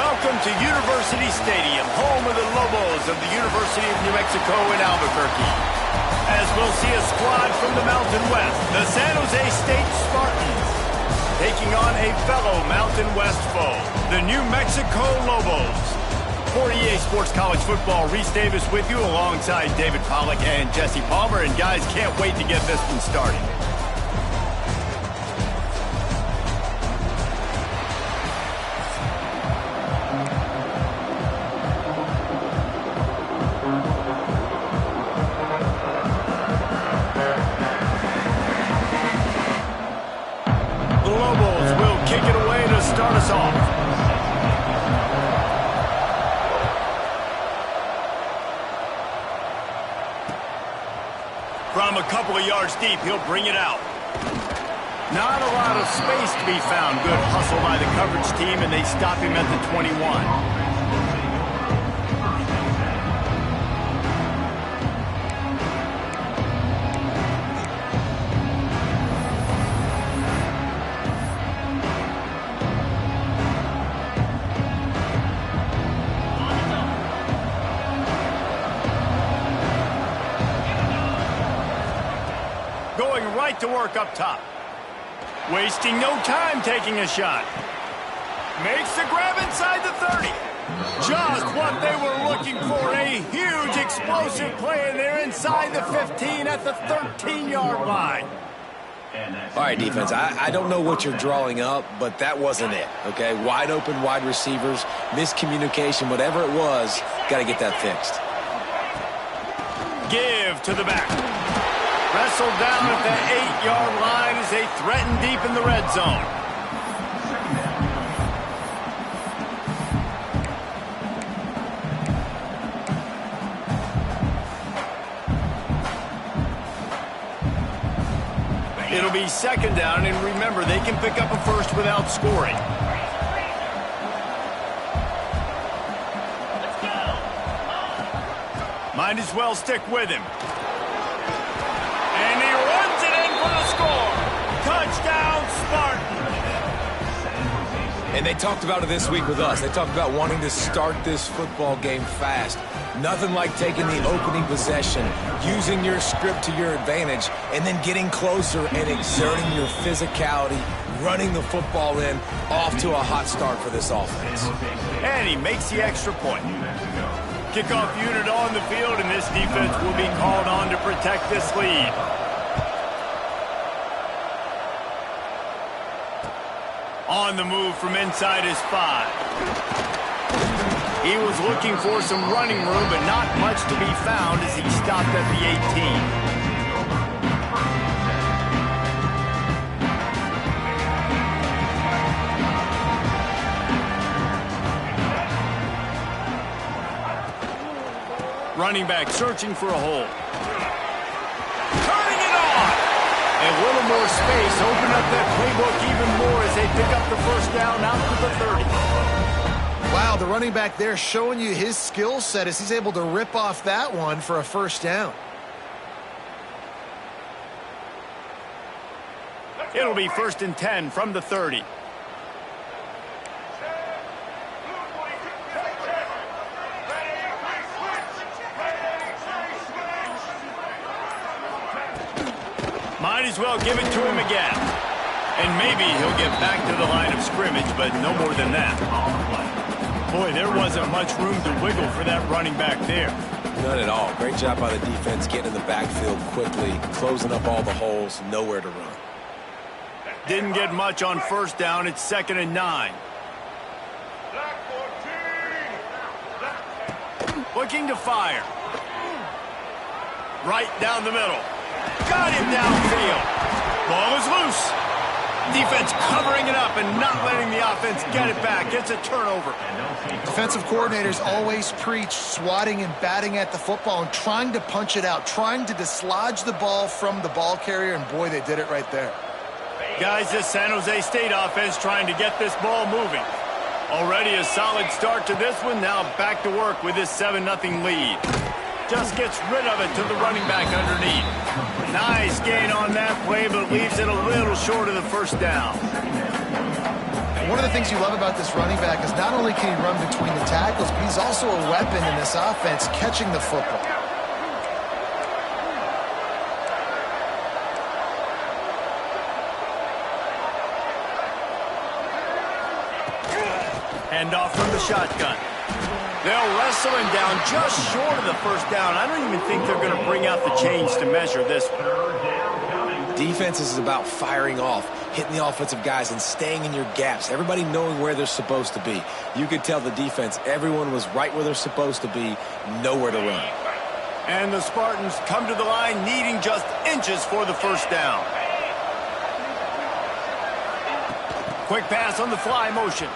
Welcome to University Stadium, home of the Lobos of the University of New Mexico in Albuquerque. As we'll see a squad from the Mountain West, the San Jose State Spartans, taking on a fellow Mountain West foe, the New Mexico Lobos. For EA Sports College Football, Reese Davis with you alongside David Pollack and Jesse Palmer. And guys, can't wait to get this one started. The Lobos will kick it away to start us off. From a couple of yards deep, he'll bring it out. Not a lot of space to be found. Good hustle by the coverage team, and they stop him at the 21. Going right to work up top. Wasting no time taking a shot. Makes the grab inside the 30. Just what they were looking for. A huge explosive play, and they're inside the 15 at the 13-yard line. All right, defense, I don't know what you're drawing up, but that wasn't it, okay? Wide open wide receivers, miscommunication, whatever it was, got to get that fixed. Give to the back. Wrestled down at the 8-yard line as they threaten deep in the red zone. It'll be second down, and remember, they can pick up a first without scoring. Might as well stick with him. And he runs it in for the score. Touchdown, Spartan. And they talked about it this week with us. They talked about wanting to start this football game fast. Nothing like taking the opening possession, using your script to your advantage, and then getting closer and exerting your physicality, running the football in, off to a hot start for this offense. And he makes the extra point. Kickoff unit on the field, and this defense will be called on to protect this lead. On the move from inside his 5. He was looking for some running room, but not much to be found as he stopped at the 18. Running back searching for a hole. Turning it on! A little more space. Open up that playbook even more as they pick up the first down out to the 30. Wow, the running back there showing you his skill set as he's able to rip off that one for a first down. It'll be 1st and 10 from the 30. Might as well give it to him again. And maybe he'll get back to the line of scrimmage, but no more than that. Boy, there wasn't much room to wiggle for that running back there. None at all. Great job by the defense getting in the backfield quickly, closing up all the holes, nowhere to run. Didn't get much on first down. It's 2nd and 9. Looking to fire. Right down the middle. Got him downfield. Ball is loose. Defense covering it up and not letting the offense get it back. Gets a turnover. Defensive coordinators always preach swatting and batting at the football and trying to punch it out, trying to dislodge the ball from the ball carrier, and boy, they did it right there. Guys, this San Jose State offense trying to get this ball moving. Already a solid start to this one. Now back to work with this 7-0 lead. Just gets rid of it to the running back underneath. Nice gain on that play, but leaves it a little short of the first down. One of the things you love about this running back is not only can he run between the tackles, but he's also a weapon in this offense catching the football. Hand off from the shotgun. They'll wrestle him down just short of the first down. I don't even think they're going to bring out the chains to measure this one. Defense is about firing off, hitting the offensive guys, and staying in your gaps. Everybody knowing where they're supposed to be. You could tell the defense, everyone was right where they're supposed to be, nowhere to run. And the Spartans come to the line needing just inches for the first down. Quick pass on the fly motion.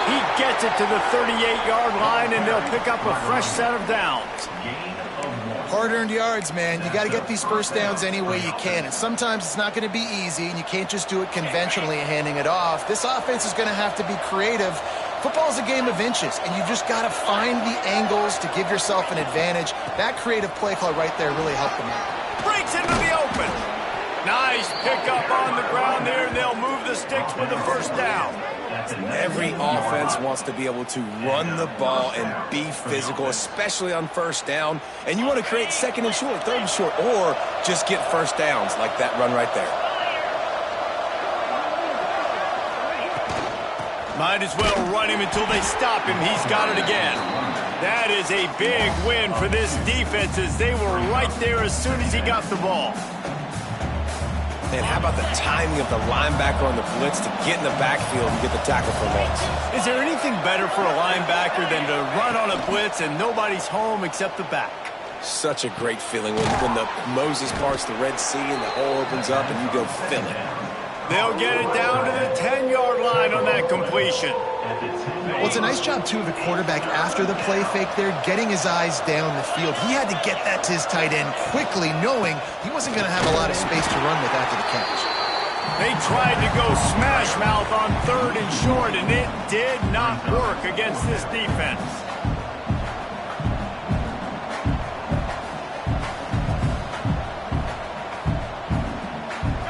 He gets it to the 38-yard line, and they'll pick up a fresh set of downs. Hard-earned yards, man. You got to get these first downs any way you can. And sometimes it's not going to be easy, and you can't just do it conventionally handing it off. This offense is going to have to be creative. Football is a game of inches, and you just got to find the angles to give yourself an advantage. That creative play call right there really helped them out. Breaks into the open. Nice pickup on the ground there, and they'll move the sticks with the first down. Every offense wants to be able to run the ball and be physical, especially on first down. And you want to create second and short, third and short, or just get first downs like that run right there. Might as well run him until they stop him. He's got it again. That is a big win for this defense as they were right there as soon as he got the ball. And how about the timing of the linebacker on the blitz to get in the backfield and get the tackle for loss? Is there anything better for a linebacker than to run on a blitz and nobody's home except the back? Such a great feeling when the Moses parts the Red Sea and the hole opens up and you go fill it. They'll get it down to the 10-yard line on that completion. Well, it's a nice job, too, of the quarterback after the play fake there, getting his eyes down the field. He had to get that to his tight end quickly, knowing he wasn't going to have a lot of space to run with after the catch. They tried to go smash mouth on third and short, and it did not work against this defense.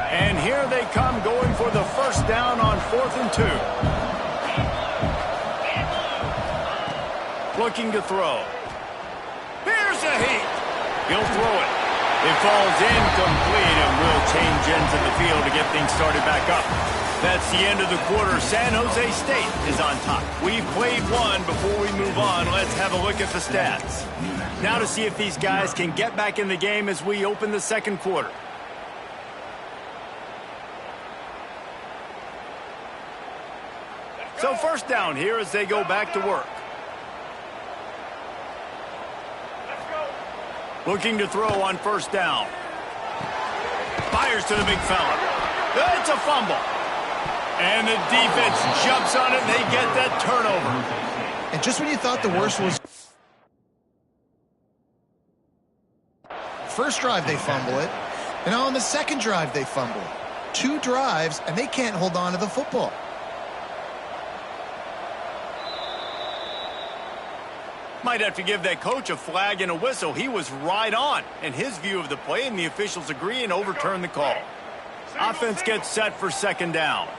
And here they come going for the first down on 4th and 2. Looking to throw. Here's a heat. He'll throw it. It falls incomplete and will change ends of the field to get things started back up. That's the end of the quarter. San Jose State is on top. We've played one. Before we move on, let's have a look at the stats. Now to see if these guys can get back in the game as we open the second quarter. So first down here as they go back to work. Looking to throw on first down. Fires to the big fella. It's a fumble. And the defense jumps on it and they get that turnover. And just when you thought the worst was... First drive, they fumble it. And on the second drive, they fumble it. 2 drives, and they can't hold on to the football. Might have to give that coach a flag and a whistle. He was right on in his view of the play, and the officials agree and overturn the call. Offense gets set for second down.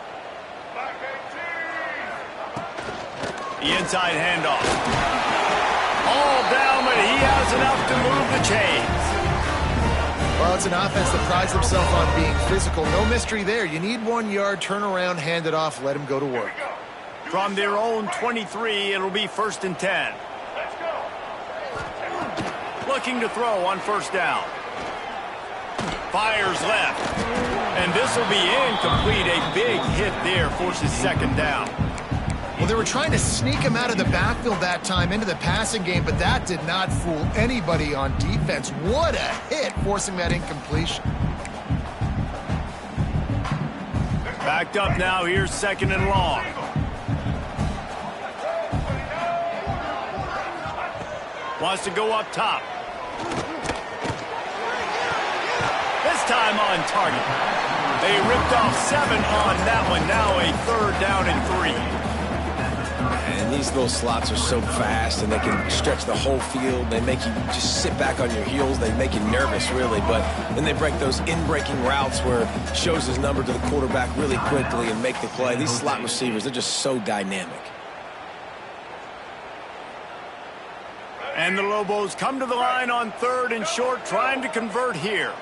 The inside handoff. All down, but he has enough to move the chains. Well, it's an offense that prides themselves on being physical. No mystery there. You need 1 yard, turn around, hand it off, let them go to work. From their own 23, it'll be 1st and 10. Looking to throw on first down. Fires left. And this will be incomplete. A big hit there forces second down. Well, they were trying to sneak him out of the backfield that time into the passing game, but that did not fool anybody on defense. What a hit, forcing that incompletion. Backed up now. Here's 2nd and long. Wants to go up top. This time on target. They ripped off 7 on that one. Now a 3rd down and 3. And these little slots are so fast, and they can stretch the whole field. They make you just sit back on your heels. They make you nervous, really. But then they break those in-breaking routes where it shows his number to the quarterback really quickly and make the play. These slot receivers, they're just so dynamic. And the Lobos come to the line on 3rd and short, trying to convert here.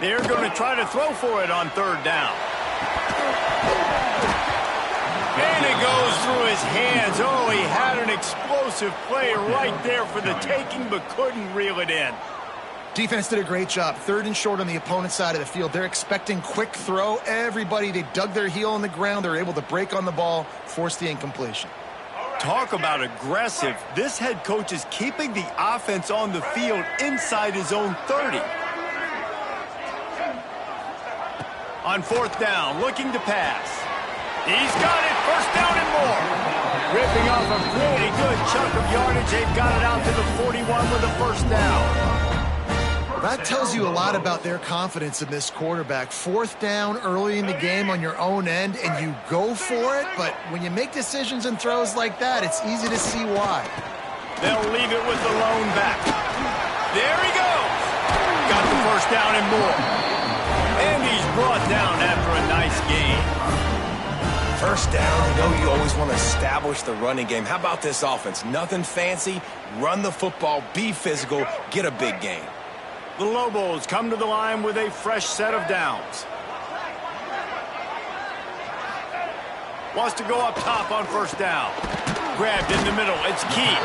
They're going to try to throw for it on 3rd down. And it goes through his hands. Oh, he had an explosive play right there for the taking, but couldn't reel it in. Defense did a great job. 3rd and short on the opponent's side of the field. They're expecting quick throw. Everybody, they dug their heel on the ground. They're able to break on the ball, force the incompletion. Talk about aggressive. This head coach is keeping the offense on the field inside his own 30. On 4th down, looking to pass. He's got it, 1st down and more. Ripping off a pretty good chunk of yardage. They've got it out to the 41 with a 1st down. That tells you a lot about their confidence in this quarterback. 4th down early in the game on your own end, and you go for it, but when you make decisions and throws like that, it's easy to see why. They'll leave it with the lone back. There he goes. Got the 1st down and more. And he's brought down after a nice gain. 1st down, you know you always want to establish the running game. How about this offense? Nothing fancy. Run the football, be physical, get a big gain. The Lobos come to the line with a fresh set of downs. Wants to go up top on 1st down. Grabbed in the middle. It's Key.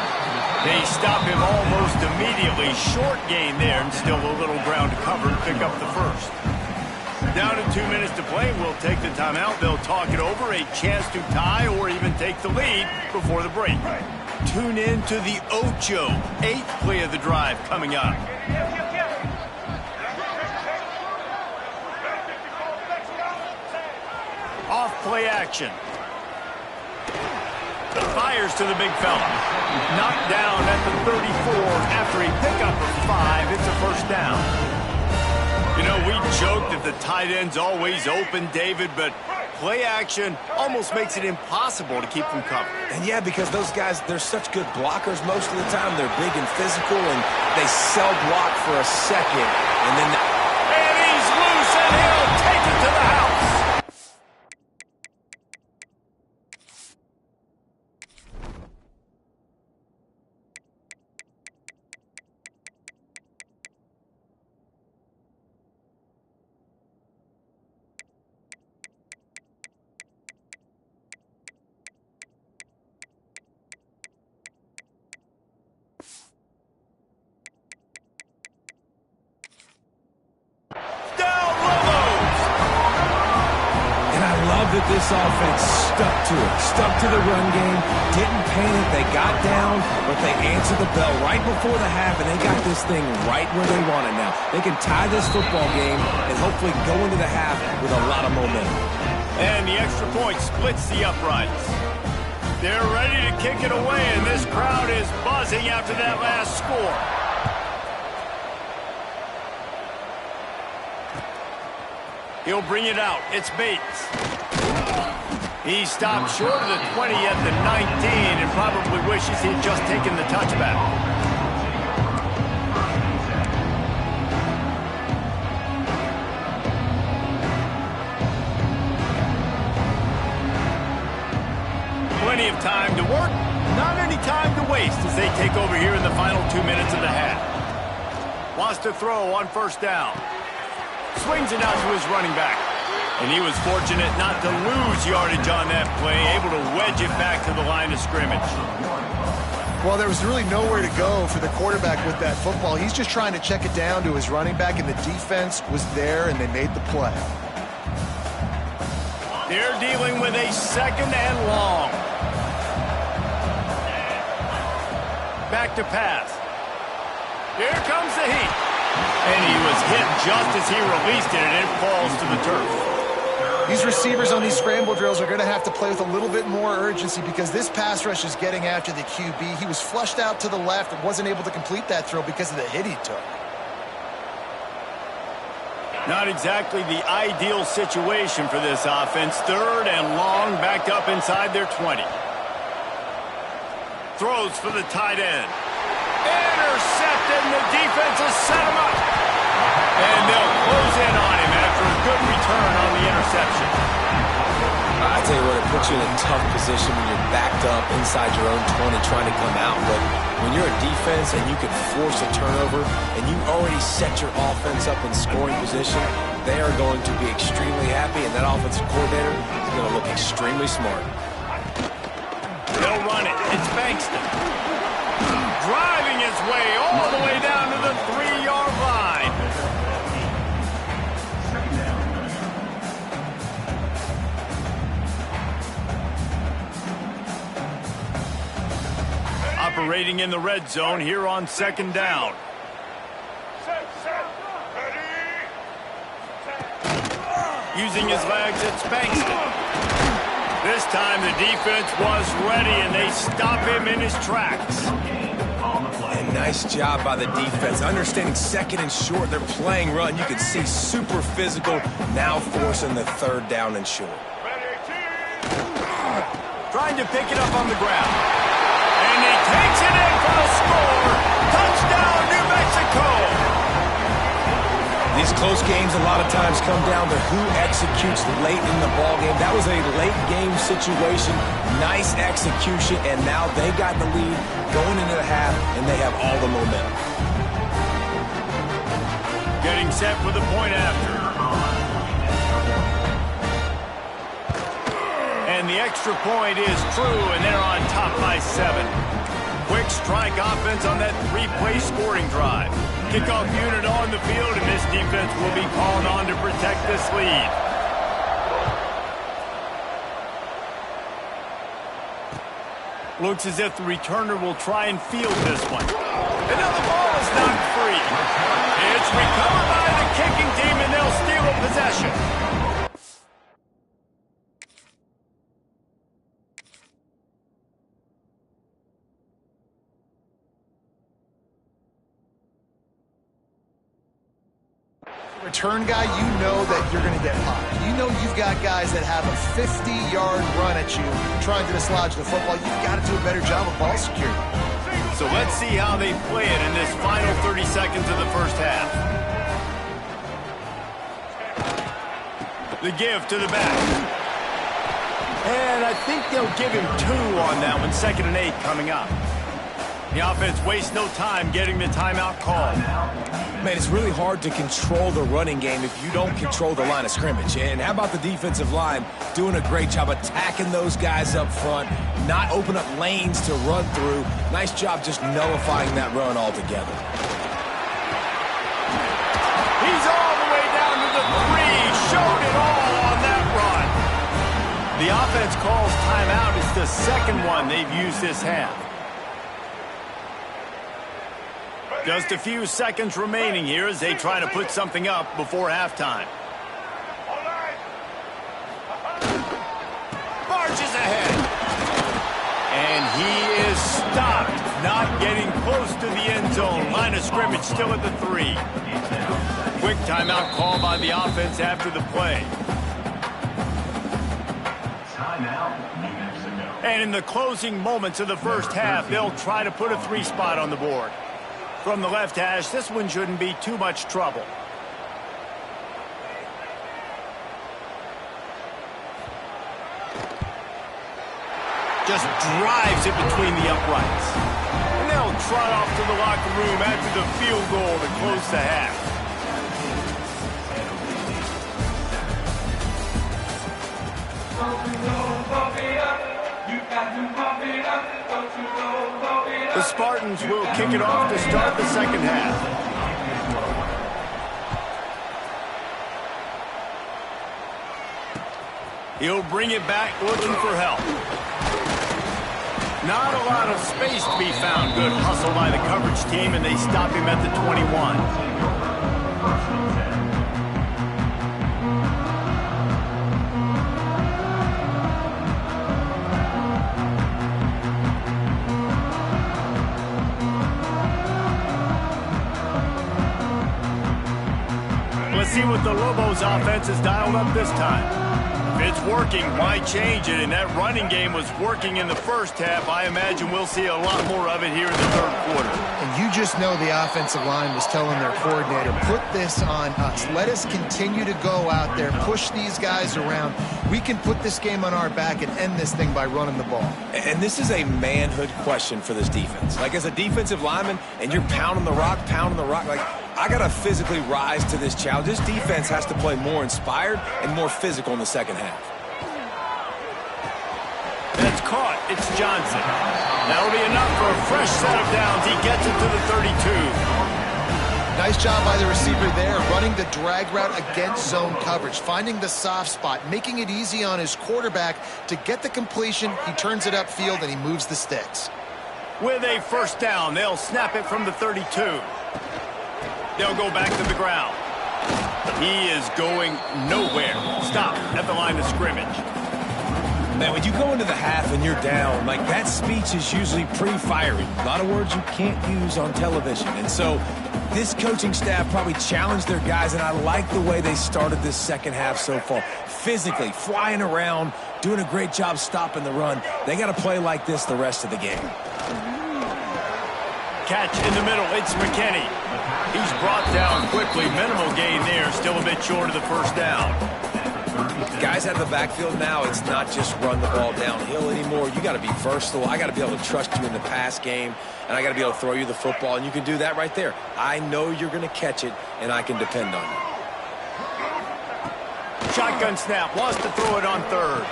They stop him almost immediately. Short gain there, and still a little ground to cover to pick up the 1st. Down to 2 minutes to play. We'll take the timeout. They'll talk it over. A chance to tie or even take the lead before the break. Tune in to the Ocho. 8th play of the drive coming up. Off play action. Fires to the big fella. Knocked down at the 34 after a pickup of 5. It's a 1st down. You know, we joked that the tight end's always open, David, but play action almost makes it impossible to keep them covered. And yeah, because those guys, they're such good blockers most of the time. They're big and physical, and they cell block for a second, and then... And he's loose, and he'll take it to the house. That this offense stuck to it, stuck to the run game, didn't panic, they got down, but they answered the bell right before the half, and they got this thing right where they want it now. They can tie this football game and hopefully go into the half with a lot of momentum. And the extra point splits the uprights. They're ready to kick it away, and this crowd is buzzing after that last score. He'll bring it out. It's Bates. He stopped short of the 20 at the 19 and probably wishes he'd just taken the touchback. Plenty of time to work, not any time to waste as they take over here in the final 2 minutes of the half. Wants to throw on 1st down. Swings it out to his running back. And he was fortunate not to lose yardage on that play, able to wedge it back to the line of scrimmage. Well, there was really nowhere to go for the quarterback with that football. He's just trying to check it down to his running back, and the defense was there, and they made the play. They're dealing with a 2nd and long. Back to pass. Here comes the heat. And he was hit just as he released it, and it falls to the turf. These receivers on these scramble drills are going to have to play with a little bit more urgency because this pass rush is getting after the QB. He was flushed out to the left and wasn't able to complete that throw because of the hit he took. Not exactly the ideal situation for this offense. 3rd and long, backed up inside their 20. Throws for the tight end. Intercepted, and the defense has set him up. And they'll close in on him after a good return on the interception. I tell you what, it puts you in a tough position when you're backed up inside your own 20 trying to come out. But when you're a defense and you can force a turnover and you already set your offense up in scoring position, they are going to be extremely happy, and that offensive coordinator is going to look extremely smart. They'll run it. It's Bankston. Driving his way all the way down to the 3-yard line. Operating in the red zone here on 2nd down. Using his legs, it's Bankston. This time the defense was ready, and they stop him in his tracks. And nice job by the defense. Understanding 2nd and short, they're playing run. You can see super physical, now forcing the 3rd down and short. Trying to pick it up on the ground. And he takes it in for the score. Touchdown, New Mexico. These close games a lot of times come down to who executes late in the ball game. That was a late game situation. Nice execution, and now they got the lead going into the half, and they have all the momentum. Getting set for the point after. And the extra point is true, and they're on top by 7. Quick strike offense on that 3-play scoring drive. Kickoff unit on the field, and this defense will be called on to protect this lead. Looks as if the returner will try and field this one. And now the ball is knocked free. It's recovered by the kicking team, and they'll steal a possession. Return guy, you know that you're going to get popped. You know you've got guys that have a 50-yard run at you trying to dislodge the football. You've got to do a better job of ball security. So let's see how they play it in this final 30 seconds of the first half. The give to the back. And I think they'll give him 2 on that one. 2nd and 8 coming up. The offense wastes no time getting the timeout call. Man, it's really hard to control the running game if you don't control the line of scrimmage. And how about the defensive line doing a great job attacking those guys up front, not open up lanes to run through. Nice job just nullifying that run altogether. He's all the way down to the 3. Showed it all on that run. The offense calls timeout. It's the 2nd one they've used this half. Just a few seconds remaining here as they try to put something up before halftime. Marches ahead. And he is stopped, not getting close to the end zone. Line of scrimmage still at the 3. Quick timeout call by the offense after the play. And in the closing moments of the first half, they'll try to put a 3 spot on the board. From the left hash, this one shouldn't be too much trouble. Just drives it between the uprights. And they'll trot off to the locker room after the field goal to close the half. The Spartans will kick it off to start the second half. He'll bring it back looking for help. Not a lot of space to be found. Good hustle by the coverage team, and they stop him at the 21. Let's see what the Lobos offense has dialed up this time. If it's working, why change it? And that running game was working in the first half. I imagine we'll see a lot more of it here in the third quarter. And you just know the offensive line was telling their coordinator, put this on us. Let us continue to go out there, push these guys around. We can put this game on our back and end this thing by running the ball. And this is a manhood question for this defense. Like, as a defensive lineman, and you're pounding the rock, like, I got to physically rise to this challenge. This defense has to play more inspired and more physical in the second half. That's caught. It's Johnson. That'll be enough for a fresh set of downs. He gets it to the 32. Nice job by the receiver there, running the drag route against zone coverage, finding the soft spot, making it easy on his quarterback to get the completion. He turns it upfield, and he moves the sticks. With a first down, they'll snap it from the 32. They'll go back to the ground. He is going nowhere. Stop at the line of scrimmage. Man, when you go into the half and you're down, like, that speech is usually pretty fiery. A lot of words you can't use on television. And so this coaching staff probably challenged their guys, and I like the way they started this second half so far. Physically, flying around, doing a great job stopping the run. They got to play like this the rest of the game. Catch in the middle. It's McKinney. He's brought down quickly. Minimal gain there. Still a bit short of the first down. Guys out of the backfield now, it's not just run the ball downhill anymore. You got to be versatile. I got to be able to trust you in the pass game, and I got to be able to throw you the football, and you can do that right there. I know you're going to catch it, and I can depend on you. Shotgun snap. Wants to throw it on third.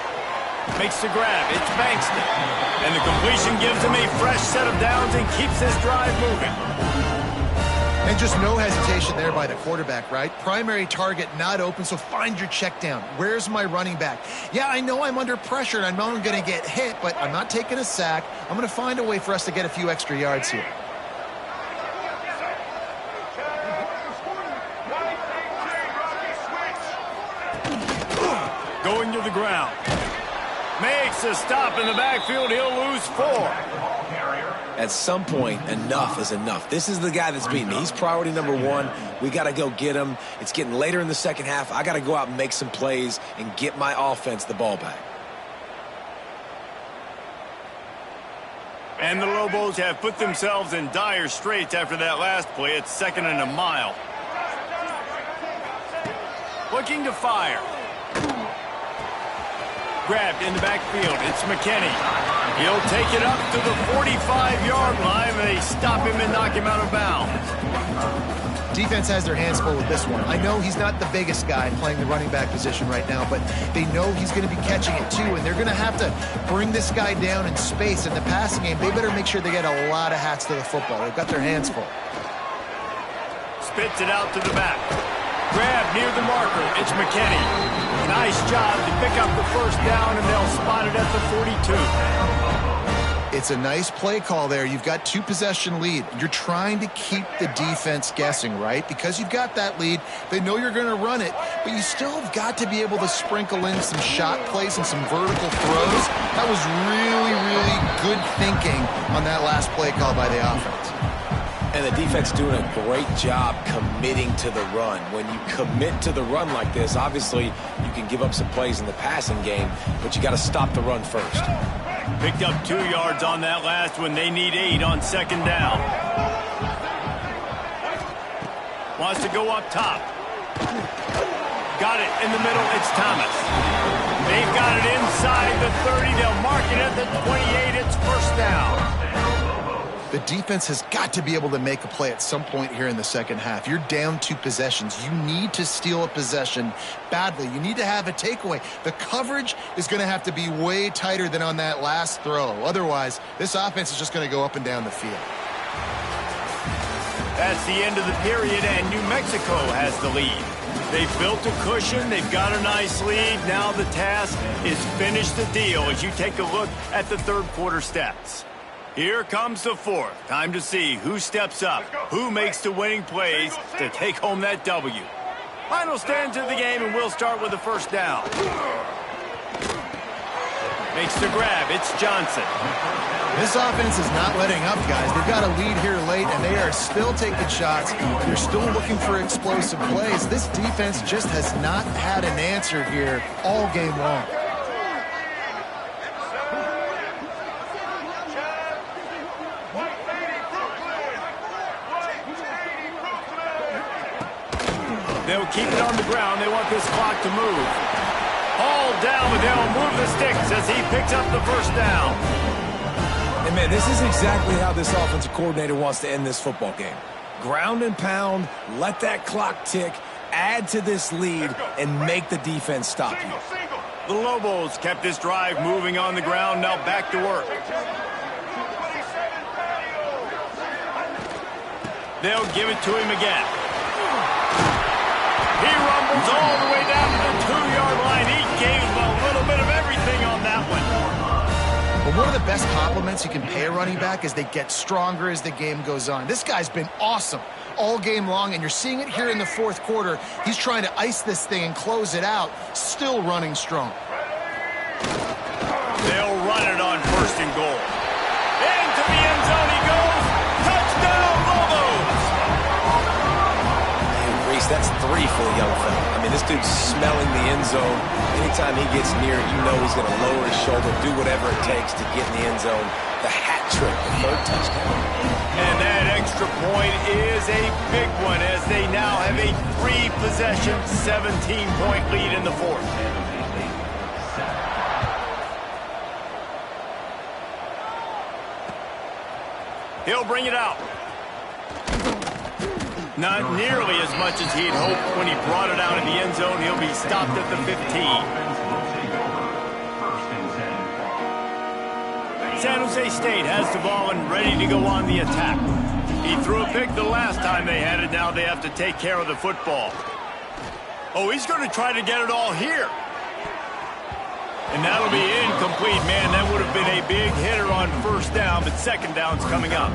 Makes the grab. It's Bankston. And the completion gives him a fresh set of downs and keeps this drive moving. And just no hesitation there by the quarterback, right? Primary target not open, so find your check down. Where's my running back? Yeah, I know I'm under pressure, and I know I'm going to get hit, but I'm not taking a sack. I'm going to find a way for us to get a few extra yards here. Going to the ground. Makes a stop in the backfield. He'll lose 4. At some point, enough is enough. This is the guy that's beaten me. He's priority number 1. We got to go get him. It's getting later in the second half. I got to go out and make some plays and get my offense the ball back. And the Lobos have put themselves in dire straits after that last play. It's 2nd and a mile. Looking to fire. Grabbed in the backfield. It's McKinney. He'll take it up to the 45-yard line. They stop him and knock him out of bounds. Defense has their hands full with this one. I know he's not the biggest guy playing the running back position right now, but they know he's going to be catching it too, and they're going to have to bring this guy down in space. In the passing game, they better make sure they get a lot of hats to the football. They've got their hands full. Spits it out to the back. Grab near the marker. It's McKinney. Nice job to pick up the first down, and they'll spot it at the 42. It's a nice play call there. You've got 2-possession lead. You're trying to keep the defense guessing, right? Because you've got that lead, they know you're going to run it, but you still have got to be able to sprinkle in some shot plays and some vertical throws. That was really, really good thinking on that last play call by the offense. And the defense doing a great job committing to the run. When you commit to the run like this, obviously you can give up some plays in the passing game, but you got to stop the run first. Picked up 2 yards on that last one. They need 8 on 2nd down. Wants to go up top. Got it in the middle. It's Thomas. They've got it inside the 30. They'll mark it at the 28. It's first down. The defense has got to be able to make a play at some point here in the second half. You're down 2 possessions. You need to steal a possession badly. You need to have a takeaway. The coverage is going to have to be way tighter than on that last throw. Otherwise, this offense is just going to go up and down the field. That's the end of the period, and New Mexico has the lead. They've built a cushion. They've got a nice lead. Now the task is finish the deal as you take a look at the third quarter stats. Here comes the fourth. Time to see who steps up, who makes the winning plays to take home that W. Final stands of the game, and we'll start with the first down. Makes the grab. It's Johnson. This offense is not letting up, guys. They've got a lead here late, and they are still taking shots. They're still looking for explosive plays. This defense just has not had an answer here all game long. They'll keep it on the ground. They want this clock to move. All down, but they'll move the sticks as he picks up the first down. And, man, this is exactly how this offensive coordinator wants to end this football game. Ground and pound, let that clock tick, add to this lead, and make the defense stop you. The Lobos kept this drive moving on the ground. Now back to work. They'll give it to him again. He rumbles all the way down to the 2-yard line. He gave him a little bit of everything on that one. But one of the best compliments you can pay a running back is they get stronger as the game goes on. This guy's been awesome all game long, and you're seeing it here in the fourth quarter. He's trying to ice this thing and close it out, still running strong. They'll run it on 1st and goal. Into the end zone he goes. Touchdown, Lobos! That's 3 for the young fella. I mean, this dude's smelling the end zone. Anytime he gets near it, you know he's going to lower his shoulder, do whatever it takes to get in the end zone. The hat trick, the 3rd touchdown. And that extra point is a big one as they now have a 3-possession, 17-point lead in the 4th. He'll bring it out. Not nearly as much as he had hoped when he brought it out in the end zone. He'll be stopped at the 15. San Jose State has the ball and ready to go on the attack. He threw a pick the last time they had it. Now they have to take care of the football. Oh, he's going to try to get it all here. And that'll be incomplete. Man, that would have been a big hitter on 1st down, but 2nd down's coming up.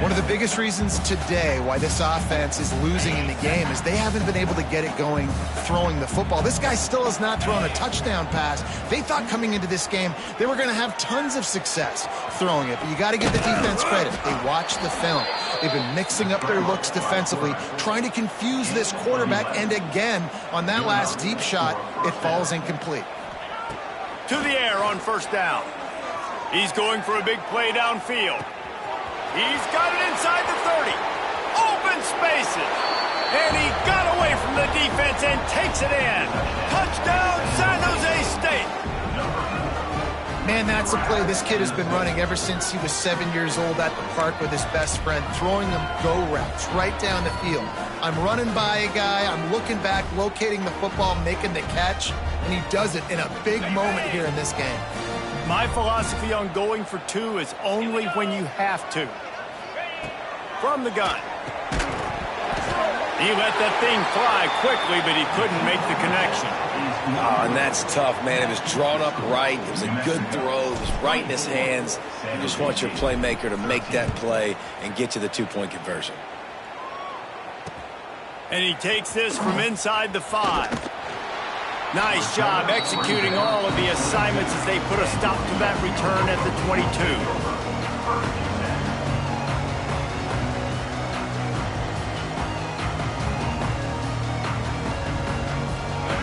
One of the biggest reasons today why this offense is losing in the game is they haven't been able to get it going throwing the football. This guy still has not thrown a touchdown pass. They thought coming into this game they were going to have tons of success throwing it, but you got to give the defense credit. They watched the film. They've been mixing up their looks defensively, trying to confuse this quarterback, and again, on that last deep shot, it falls incomplete. To the air on 1st down. He's going for a big play downfield. He's got it inside the 30. Open spaces. And he got away from the defense and takes it in. Touchdown, San Jose State. Man, that's a play this kid has been running ever since he was 7 years old at the park with his best friend, throwing them go routes right down the field. I'm running by a guy, I'm looking back, locating the football, making the catch, and he does it in a big moment here in this game. My philosophy on going for 2 is only when you have to. From the gun. He let that thing fly quickly, but he couldn't make the connection. Oh, and that's tough, man. It was drawn up right. It was a good throw. It was right in his hands. You just want your playmaker to make that play and get to the 2-point conversion. And he takes this from inside the 5. Nice job executing all of the assignments as they put a stop to that return at the 22.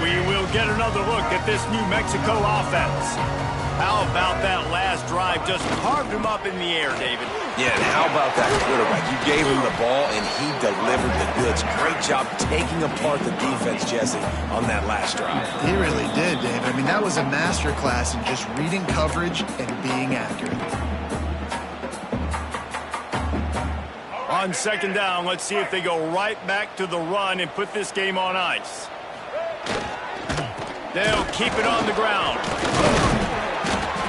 We will get another look at this New Mexico offense. How about that last drive? Just carved him up in the air, David. Yeah, and how about that quarterback? You gave him the ball, and he delivered the goods. Great job taking apart the defense, Jesse, on that last drive. He really did, David. I mean, that was a masterclass in just reading coverage and being accurate. On 2nd down, let's see if they go right back to the run and put this game on ice. They'll keep it on the ground.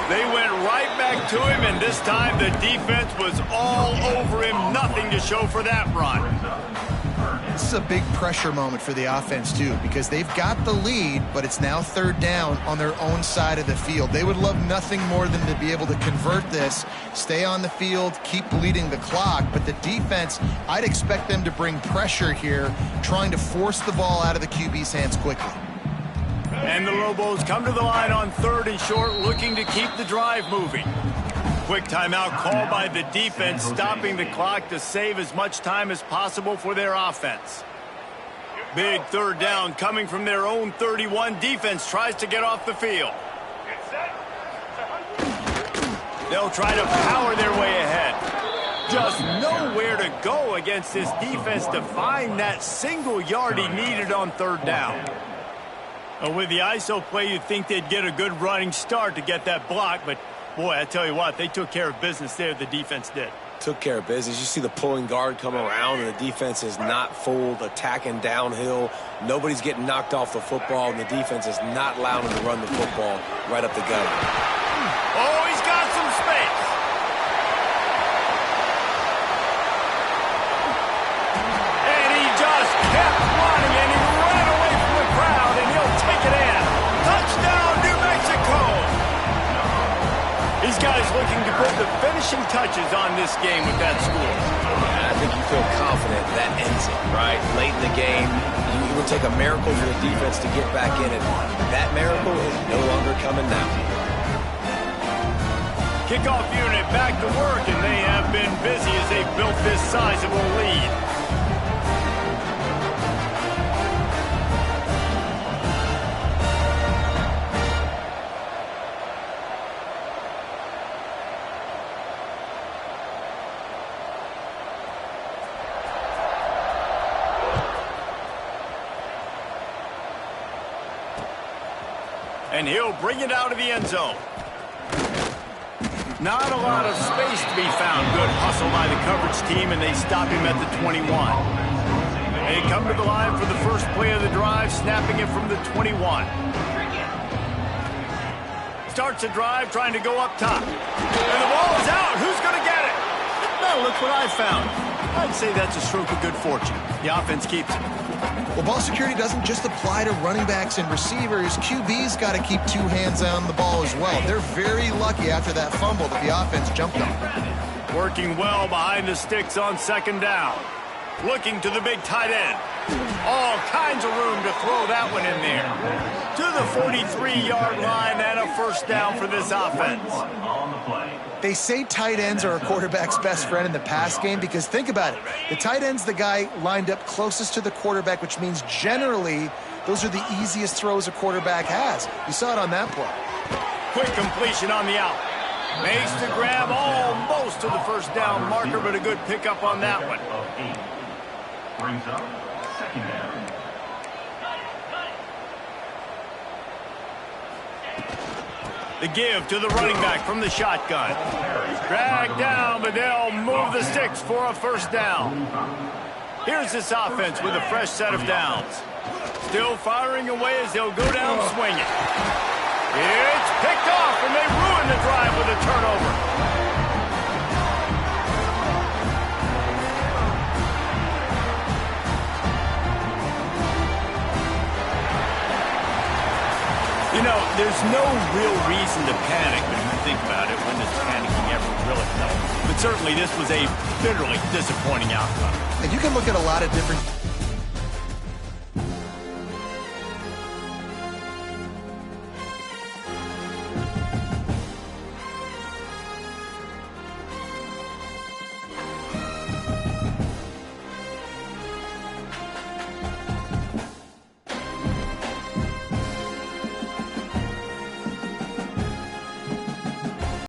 They went right back to him, and this time the defense was all over him. Nothing to show for that run. This is a big pressure moment for the offense, too, because they've got the lead, but it's now 3rd down on their own side of the field. They would love nothing more than to be able to convert this, stay on the field, keep bleeding the clock, but the defense, I'd expect them to bring pressure here, trying to force the ball out of the QB's hands quickly. And the Lobos come to the line on 3rd and short, looking to keep the drive moving. Quick timeout called by the defense, stopping the clock to save as much time as possible for their offense. Big third down coming from their own 31. Defense tries to get off the field. They'll try to power their way ahead. Just nowhere to go against this defense to find that single yard he needed on third down. With the ISO play, you'd think they'd get a good running start to get that block, but boy, I tell you what, they took care of business there, the defense did. Took care of business. You see the pulling guard come around, and the defense is not fooled, attacking downhill. Nobody's getting knocked off the football, and the defense is not allowing them to run the football right up the gut. Oh, he's got some space. And he just kept running, and he ran away from the crowd, and he'll take it in. Touchdown, New Mexico. These guys looking to put the finishing touches on this game with that score. I think you feel confident that ends it, right? Late in the game, it will take a miracle for the defense to get back in it. That miracle is no longer coming now. Kickoff unit back to work, and they have been busy as they built this sizable lead. And he'll bring it out of the end zone. Not a lot of space to be found. Good hustle by the coverage team, and they stop him at the 21. They come to the line for the first play of the drive, snapping it from the 21. Starts a drive, trying to go up top. And the ball is out. Who's going to get it? Now look what I found. I'd say that's a stroke of good fortune. The offense keeps it. Well, ball security doesn't just apply to running backs and receivers. QB's got to keep two hands on the ball as well. They're very lucky after that fumble that the offense jumped on. Working well behind the sticks on second down. Looking to the big tight end. All kinds of room to throw that one in there. To the 43-yard line and a first down for this offense. They say tight ends are a quarterback's best friend in the pass game because think about it. The tight end's the guy lined up closest to the quarterback, which means generally those are the easiest throws a quarterback has. You saw it on that play. Quick completion on the out. Makes the grab almost to the first down marker, but a good pickup on that one. Brings up second down. The give to the running back from the shotgun. Dragged down, but they'll move the sticks for a first down. Here's this offense with a fresh set of downs. Still firing away as they'll go down swinging. It's picked off, and they ruin the drive with a turnover. You know, there's no real reason to panic when you think about it. When does panicking ever really help? But certainly this was a bitterly disappointing outcome. And you can look at a lot of different